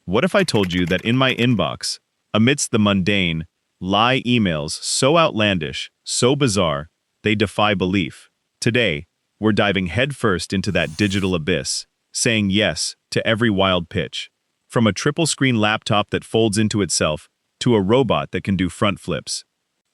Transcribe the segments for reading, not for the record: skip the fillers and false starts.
What if I told you that in my inbox, amidst the mundane, lie emails so outlandish, so bizarre, they defy belief? Today, we're diving headfirst into that digital abyss, saying yes to every wild pitch. From a triple-screen laptop that folds into itself to a robot that can do front flips.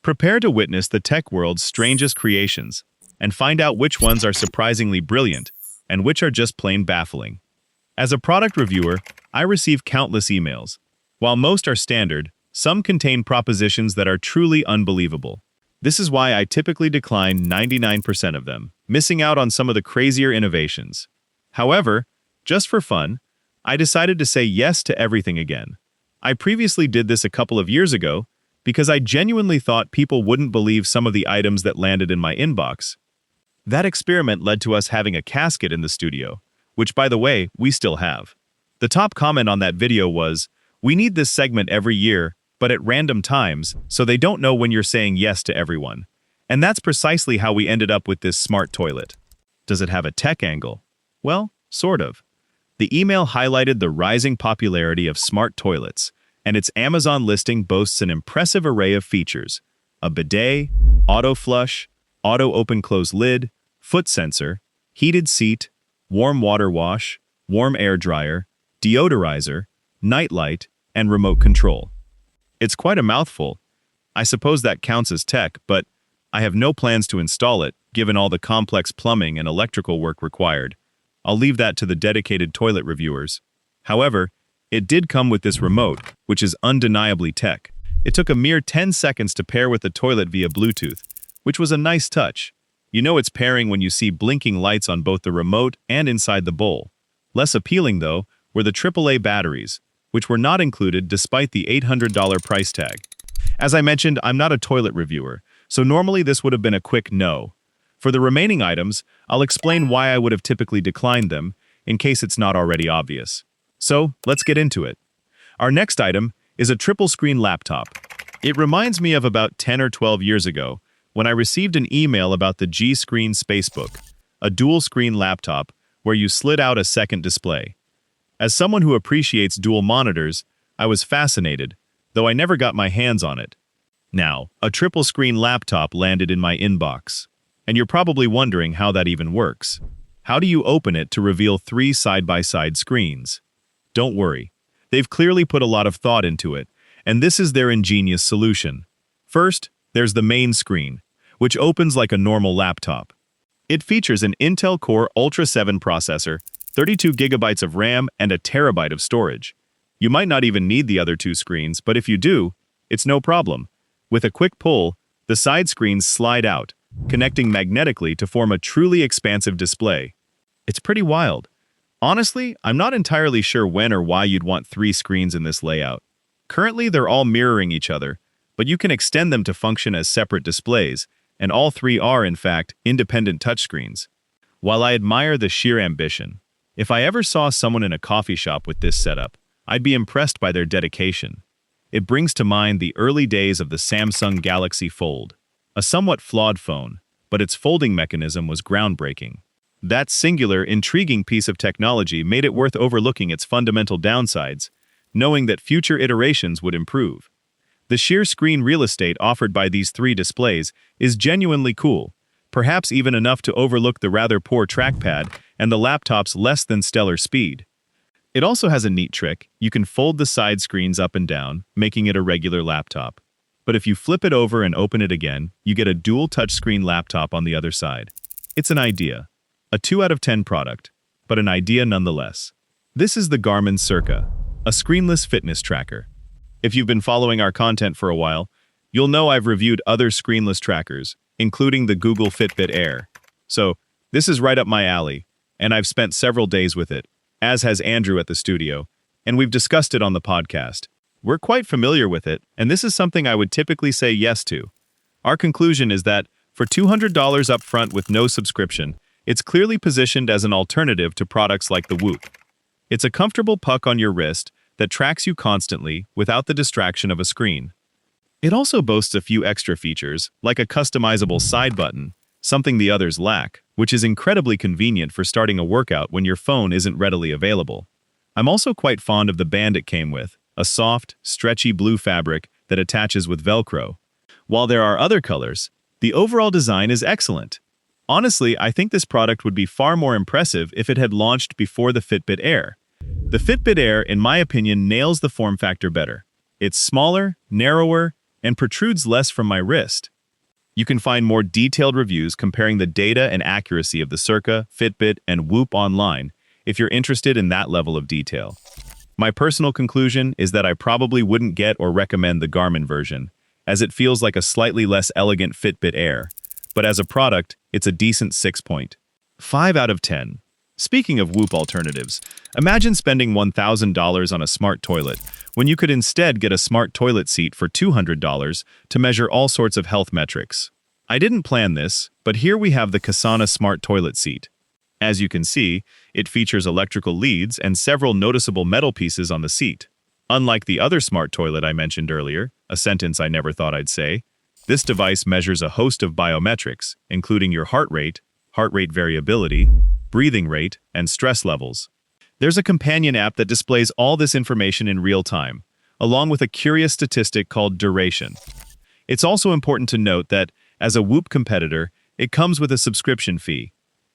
Prepare to witness the tech world's strangest creations and find out which ones are surprisingly brilliant and which are just plain baffling. As a product reviewer, I receive countless emails. While most are standard, some contain propositions that are truly unbelievable. This is why I typically decline 99% of them, missing out on some of the crazier innovations. However, just for fun, I decided to say yes to everything again. I previously did this a couple of years ago because I genuinely thought people wouldn't believe some of the items that landed in my inbox. That experiment led to us having a casket in the studio, which, by the way, we still have. The top comment on that video was, "We need this segment every year, but at random times, so they don't know when you're saying yes to everyone." And that's precisely how we ended up with this smart toilet. Does it have a tech angle? Well, sort of. The email highlighted the rising popularity of smart toilets, and its Amazon listing boasts an impressive array of features: a bidet, auto flush, auto open-close lid, foot sensor, heated seat, warm water wash, warm air dryer, deodorizer, nightlight, and remote control. It's quite a mouthful. I suppose that counts as tech, but I have no plans to install it, given all the complex plumbing and electrical work required. I'll leave that to the dedicated toilet reviewers. However, it did come with this remote, which is undeniably tech. It took a mere 10 seconds to pair with the toilet via Bluetooth, which was a nice touch. You know it's pairing when you see blinking lights on both the remote and inside the bowl. Less appealing, though, were the AAA batteries, which were not included despite the $800 price tag. As I mentioned, I'm not a toilet reviewer, so normally this would have been a quick no. For the remaining items, I'll explain why I would have typically declined them, in case it's not already obvious. So, let's get into it. Our next item is a triple-screen laptop. It reminds me of about 10 or 12 years ago, when I received an email about the G-Screen Spacebook, a dual-screen laptop where you slid out a second display. As someone who appreciates dual monitors, I was fascinated, though I never got my hands on it. Now, a triple-screen laptop landed in my inbox. And you're probably wondering how that even works. How do you open it to reveal 3 side-by-side screens? Don't worry. They've clearly put a lot of thought into it, and this is their ingenious solution. First, there's the main screen, which opens like a normal laptop. It features an Intel Core Ultra 7 processor, 32 gigabytes of RAM, and a terabyte of storage. You might not even need the other 2 screens, but if you do, it's no problem. With a quick pull, the side screens slide out, connecting magnetically to form a truly expansive display. It's pretty wild. Honestly, I'm not entirely sure when or why you'd want 3 screens in this layout. Currently, they're all mirroring each other, but you can extend them to function as separate displays, and all 3 are, in fact, independent touchscreens. While I admire the sheer ambition, if I ever saw someone in a coffee shop with this setup, I'd be impressed by their dedication. It brings to mind the early days of the Samsung Galaxy Fold, a somewhat flawed phone, but its folding mechanism was groundbreaking. That singular, intriguing piece of technology made it worth overlooking its fundamental downsides, knowing that future iterations would improve. The sheer screen real estate offered by these 3 displays is genuinely cool, perhaps even enough to overlook the rather poor trackpad and the laptop's less than stellar speed. It also has a neat trick. You can fold the side screens up and down, making it a regular laptop. But if you flip it over and open it again, you get a dual touchscreen laptop on the other side. It's an idea. A 2 out of 10 product, but an idea nonetheless. This is the Garmin Circa, a screenless fitness tracker. If you've been following our content for a while, you'll know I've reviewed other screenless trackers, including the Google Fitbit Air. So, this is right up my alley, and I've spent several days with it, as has Andrew at the studio, and we've discussed it on the podcast. We're quite familiar with it, and this is something I would typically say yes to. Our conclusion is that, for $200 up front with no subscription, it's clearly positioned as an alternative to products like the Whoop. It's a comfortable puck on your wrist that tracks you constantly without the distraction of a screen. It also boasts a few extra features, like a customizable side button, something the others lack, which is incredibly convenient for starting a workout when your phone isn't readily available. I'm also quite fond of the band it came with, a soft, stretchy blue fabric that attaches with Velcro. While there are other colors, the overall design is excellent. Honestly, I think this product would be far more impressive if it had launched before the Fitbit Air. The Fitbit Air, in my opinion, nails the form factor better. It's smaller, narrower, and protrudes less from my wrist. You can find more detailed reviews comparing the data and accuracy of the Circa, Fitbit, and Whoop online if you're interested in that level of detail. My personal conclusion is that I probably wouldn't get or recommend the Garmin version, as it feels like a slightly less elegant Fitbit Air, but as a product, it's a decent 6.5 out of 10. Speaking of Whoop alternatives, imagine spending $1,000 on a smart toilet when you could instead get a smart toilet seat for $200 to measure all sorts of health metrics. I didn't plan this, but here we have the Kasana Smart Toilet Seat. As you can see, it features electrical leads and several noticeable metal pieces on the seat. Unlike the other smart toilet I mentioned earlier, a sentence I never thought I'd say, this device measures a host of biometrics, including your heart rate variability, breathing rate, and stress levels. There's a companion app that displays all this information in real time, along with a curious statistic called duration. It's also important to note that, as a Whoop competitor, it comes with a subscription fee.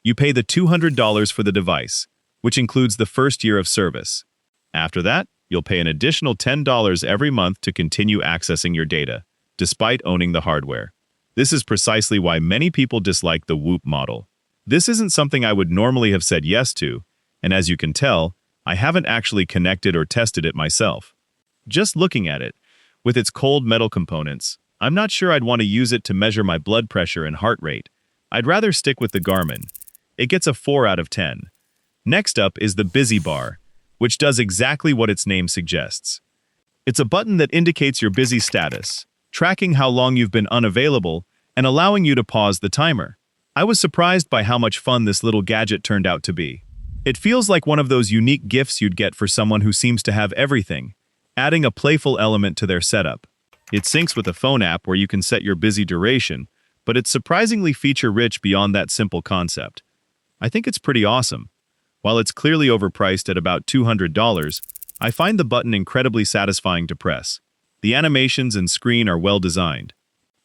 You pay the $200 for the device, which includes the first year of service. After that, you'll pay an additional $10 every month to continue accessing your data, despite owning the hardware. This is precisely why many people dislike the Whoop model. This isn't something I would normally have said yes to, and as you can tell, I haven't actually connected or tested it myself. Just looking at it, with its cold metal components, I'm not sure I'd want to use it to measure my blood pressure and heart rate. I'd rather stick with the Garmin. It gets a 4 out of 10. Next up is the Busy Bar, which does exactly what its name suggests. It's a button that indicates your busy status, tracking how long you've been unavailable, and allowing you to pause the timer. I was surprised by how much fun this little gadget turned out to be. It feels like one of those unique gifts you'd get for someone who seems to have everything, adding a playful element to their setup. It syncs with a phone app where you can set your busy duration, but it's surprisingly feature-rich beyond that simple concept. I think it's pretty awesome. While it's clearly overpriced at about $200, I find the button incredibly satisfying to press. The animations and screen are well designed.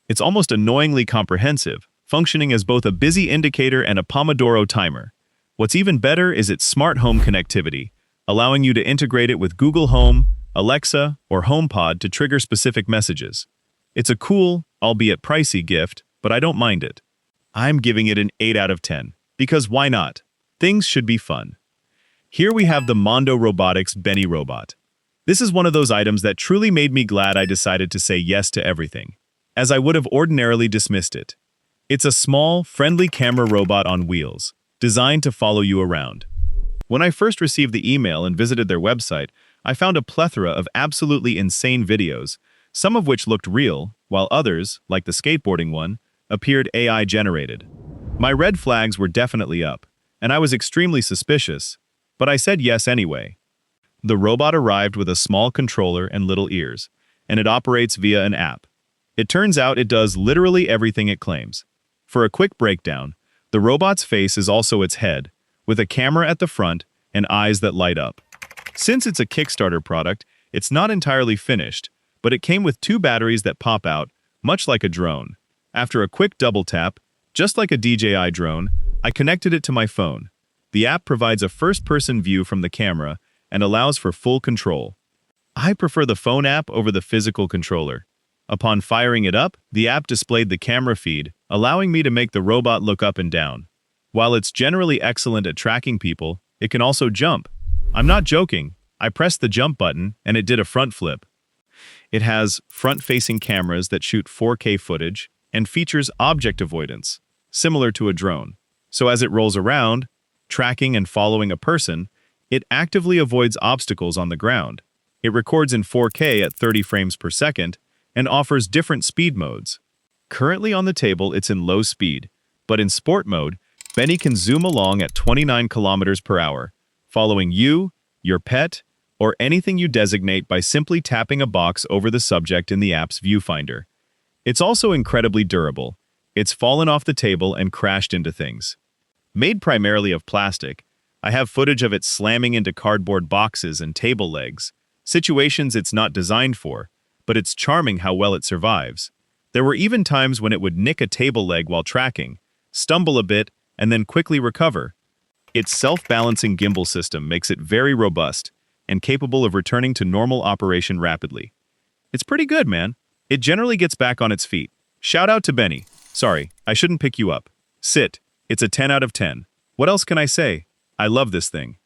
It's almost annoyingly comprehensive, functioning as both a busy indicator and a Pomodoro timer. What's even better is its smart home connectivity, allowing you to integrate it with Google Home, Alexa, or HomePod to trigger specific messages. It's a cool, albeit pricey gift, but I don't mind it. I'm giving it an 8 out of 10, because why not? Things should be fun. Here we have the Mondo Robotics Benny Robot. This is one of those items that truly made me glad I decided to say yes to everything, as I would have ordinarily dismissed it. It's a small, friendly camera robot on wheels, designed to follow you around. When I first received the email and visited their website, I found a plethora of absolutely insane videos, some of which looked real, while others, like the skateboarding one, appeared AI-generated. My red flags were definitely up, and I was extremely suspicious, but I said yes anyway. The robot arrived with a small controller and little ears, and it operates via an app. It turns out it does literally everything it claims. For a quick breakdown, the robot's face is also its head, with a camera at the front and eyes that light up. Since it's a Kickstarter product, it's not entirely finished, but it came with 2 batteries that pop out, much like a drone. After a quick double tap, just like a DJI drone, I connected it to my phone. The app provides a first-person view from the camera and allows for full control. I prefer the phone app over the physical controller. Upon firing it up, the app displayed the camera feed, allowing me to make the robot look up and down. While it's generally excellent at tracking people, it can also jump. I'm not joking. I pressed the jump button and it did a front flip. It has front-facing cameras that shoot 4K footage and features object avoidance, similar to a drone. So as it rolls around, tracking and following a person, it actively avoids obstacles on the ground. It records in 4K at 30 frames per second and offers different speed modes. Currently on the table, it's in low speed, but in sport mode, Benny can zoom along at 29 kilometers per hour, following you, your pet, or anything you designate by simply tapping a box over the subject in the app's viewfinder. It's also incredibly durable. It's fallen off the table and crashed into things. Made primarily of plastic, I have footage of it slamming into cardboard boxes and table legs, situations it's not designed for, but it's charming how well it survives. There were even times when it would nick a table leg while tracking, stumble a bit, and then quickly recover. Its self-balancing gimbal system makes it very robust and capable of returning to normal operation rapidly. It's pretty good, man. It generally gets back on its feet. Shout out to Benny. Sorry, I shouldn't pick you up. Sit. It's a 10 out of 10. What else can I say? I love this thing.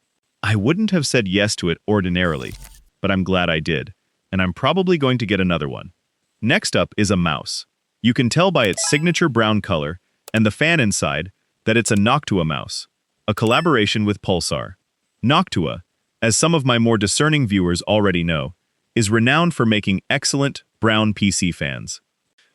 I wouldn't have said yes to it ordinarily, but I'm glad I did, and I'm probably going to get another one. Next up is a mouse. You can tell by its signature brown color and the fan inside that it's a Noctua mouse, a collaboration with Pulsar. Noctua, as some of my more discerning viewers already know, is renowned for making excellent brown PC fans.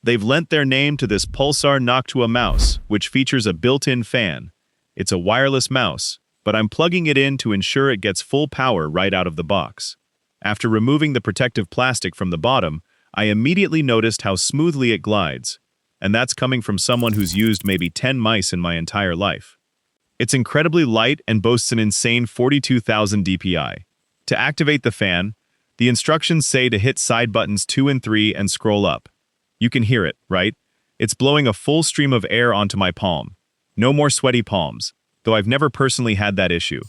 They've lent their name to this Pulsar Noctua mouse, which features a built-in fan. It's a wireless mouse, but I'm plugging it in to ensure it gets full power right out of the box. After removing the protective plastic from the bottom, I immediately noticed how smoothly it glides, and that's coming from someone who's used maybe 10 mice in my entire life. It's incredibly light and boasts an insane 42,000 dpi. To activate the fan, the instructions say to hit side buttons 2 and 3 and scroll up. You can hear it, right? It's blowing a full stream of air onto my palm. No more sweaty palms, though I've never personally had that issue.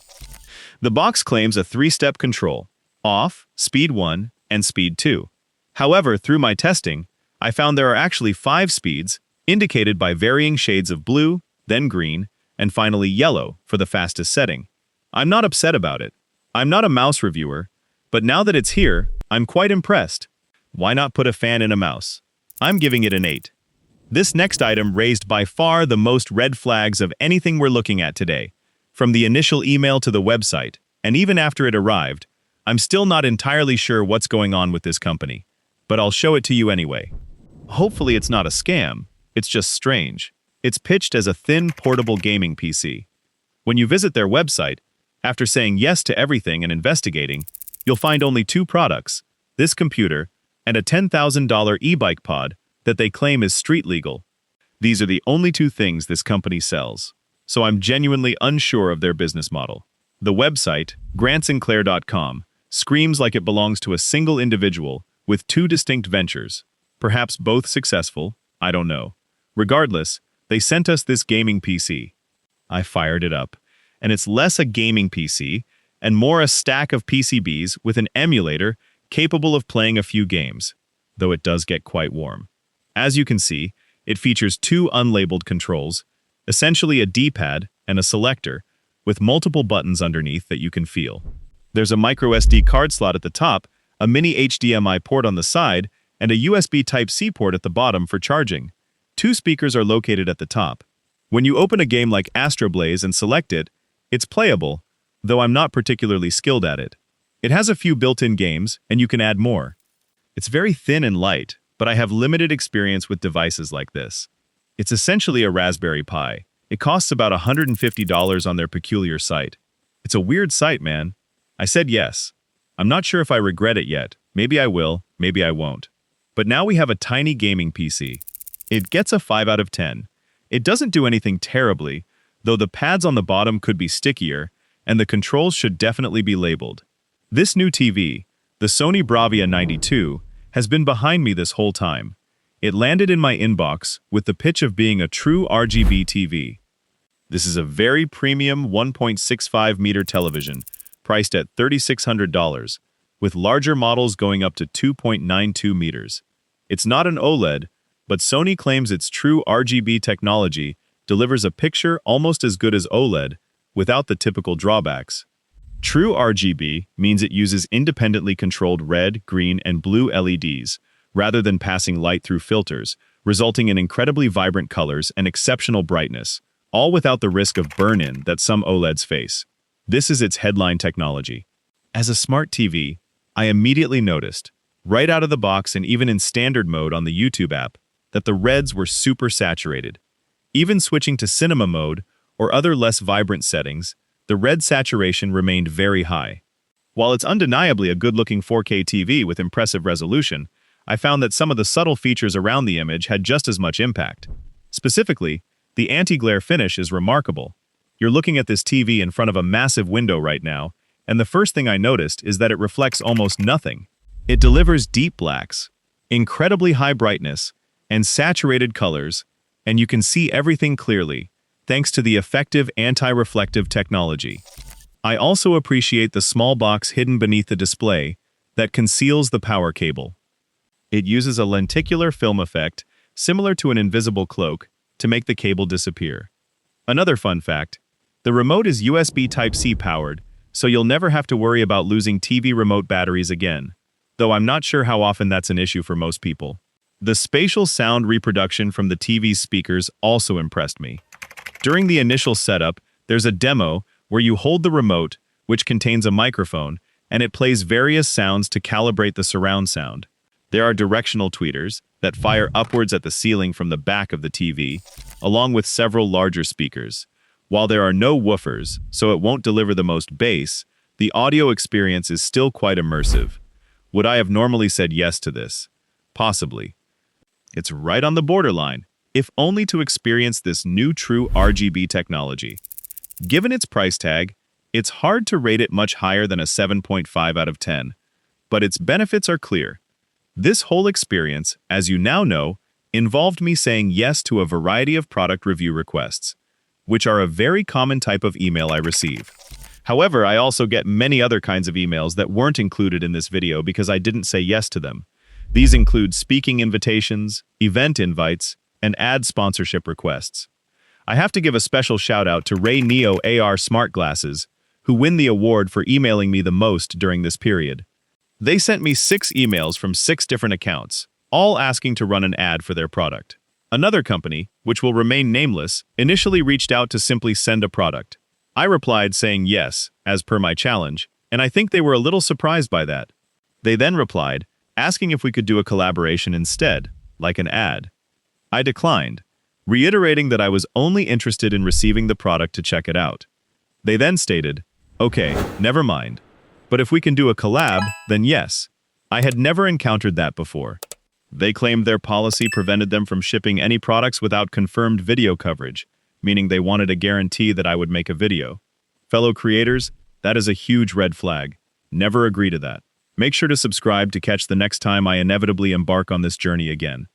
The box claims a 3-step control: off, speed 1, and speed 2. However, through my testing, I found there are actually 5 speeds, indicated by varying shades of blue, then green, and finally yellow for the fastest setting. I'm not upset about it. I'm not a mouse reviewer, but now that it's here, I'm quite impressed. Why not put a fan in a mouse? I'm giving it an 8. This next item raised by far the most red flags of anything we're looking at today. From the initial email to the website, and even after it arrived, I'm still not entirely sure what's going on with this company, but I'll show it to you anyway. Hopefully it's not a scam, it's just strange. It's pitched as a thin, portable gaming PC. When you visit their website, after saying yes to everything and investigating, you'll find only 2 products, this computer and a $10,000 e-bike pod that they claim is street legal. These are the only 2 things this company sells, so I'm genuinely unsure of their business model. The website, grantsinclair.com, screams like it belongs to a single individual with 2 distinct ventures, perhaps both successful, I don't know. Regardless, they sent us this gaming PC. I fired it up, and it's less a gaming PC and more a stack of PCBs with an emulator capable of playing a few games, though it does get quite warm. As you can see, it features 2 unlabeled controls, essentially a D-pad and a selector, with multiple buttons underneath that you can feel. There's a microSD card slot at the top, a mini HDMI port on the side, and a USB Type-C port at the bottom for charging. 2 speakers are located at the top. When you open a game like Astro Blaze and select it, it's playable, though I'm not particularly skilled at it. It has a few built-in games, and you can add more. It's very thin and light, but I have limited experience with devices like this. It's essentially a Raspberry Pi. It costs about $150 on their peculiar site. It's a weird site, man. I said yes. I'm not sure if I regret it yet. Maybe I will, maybe I won't. But now we have a tiny gaming PC. It gets a 5 out of 10. It doesn't do anything terribly, though the pads on the bottom could be stickier, and the controls should definitely be labeled. This new TV, the Sony Bravia 92, has been behind me this whole time. It landed in my inbox with the pitch of being a true RGB TV. This is a very premium 1.65-meter television, priced at $3,600, with larger models going up to 2.92 meters. It's not an OLED, but Sony claims its true RGB technology delivers a picture almost as good as OLED, without the typical drawbacks. True RGB means it uses independently controlled red, green, and blue LEDs, rather than passing light through filters, resulting in incredibly vibrant colors and exceptional brightness, all without the risk of burn-in that some OLEDs face. This is its headline technology. As a smart TV, I immediately noticed, right out of the box and even in standard mode on the YouTube app, that the reds were super saturated. Even switching to cinema mode or other less vibrant settings, the red saturation remained very high. While it's undeniably a good-looking 4K TV with impressive resolution, I found that some of the subtle features around the image had just as much impact. Specifically, the anti-glare finish is remarkable. You're looking at this TV in front of a massive window right now, and the first thing I noticed is that it reflects almost nothing. It delivers deep blacks, incredibly high brightness, and saturated colors, and you can see everything clearly, thanks to the effective anti-reflective technology. I also appreciate the small box hidden beneath the display that conceals the power cable. It uses a lenticular film effect, similar to an invisible cloak, to make the cable disappear. Another fun fact, the remote is USB Type-C powered, so you'll never have to worry about losing TV remote batteries again, though I'm not sure how often that's an issue for most people. The spatial sound reproduction from the TV's speakers also impressed me. During the initial setup, there's a demo where you hold the remote, which contains a microphone, and it plays various sounds to calibrate the surround sound. There are directional tweeters that fire upwards at the ceiling from the back of the TV, along with several larger speakers. While there are no woofers, so it won't deliver the most bass, the audio experience is still quite immersive. Would I have normally said yes to this? Possibly. It's right on the borderline, if only to experience this new true RGB technology. Given its price tag, it's hard to rate it much higher than a 7.5 out of 10, but its benefits are clear. This whole experience, as you now know, involved me saying yes to a variety of product review requests, which are a very common type of email I receive. However, I also get many other kinds of emails that weren't included in this video because I didn't say yes to them. These include speaking invitations, event invites, and ad sponsorship requests. I have to give a special shout out to Ray Neo AR Smart Glasses, who win the award for emailing me the most during this period. They sent me 6 emails from 6 different accounts, all asking to run an ad for their product. Another company, which will remain nameless, initially reached out to simply send a product. I replied saying yes, as per my challenge, and I think they were a little surprised by that. They then replied, asking if we could do a collaboration instead, like an ad. I declined, reiterating that I was only interested in receiving the product to check it out. They then stated, okay, never mind. But if we can do a collab, then yes. I had never encountered that before. They claimed their policy prevented them from shipping any products without confirmed video coverage, meaning they wanted a guarantee that I would make a video. Fellow creators, that is a huge red flag. Never agree to that. Make sure to subscribe to catch the next time I inevitably embark on this journey again.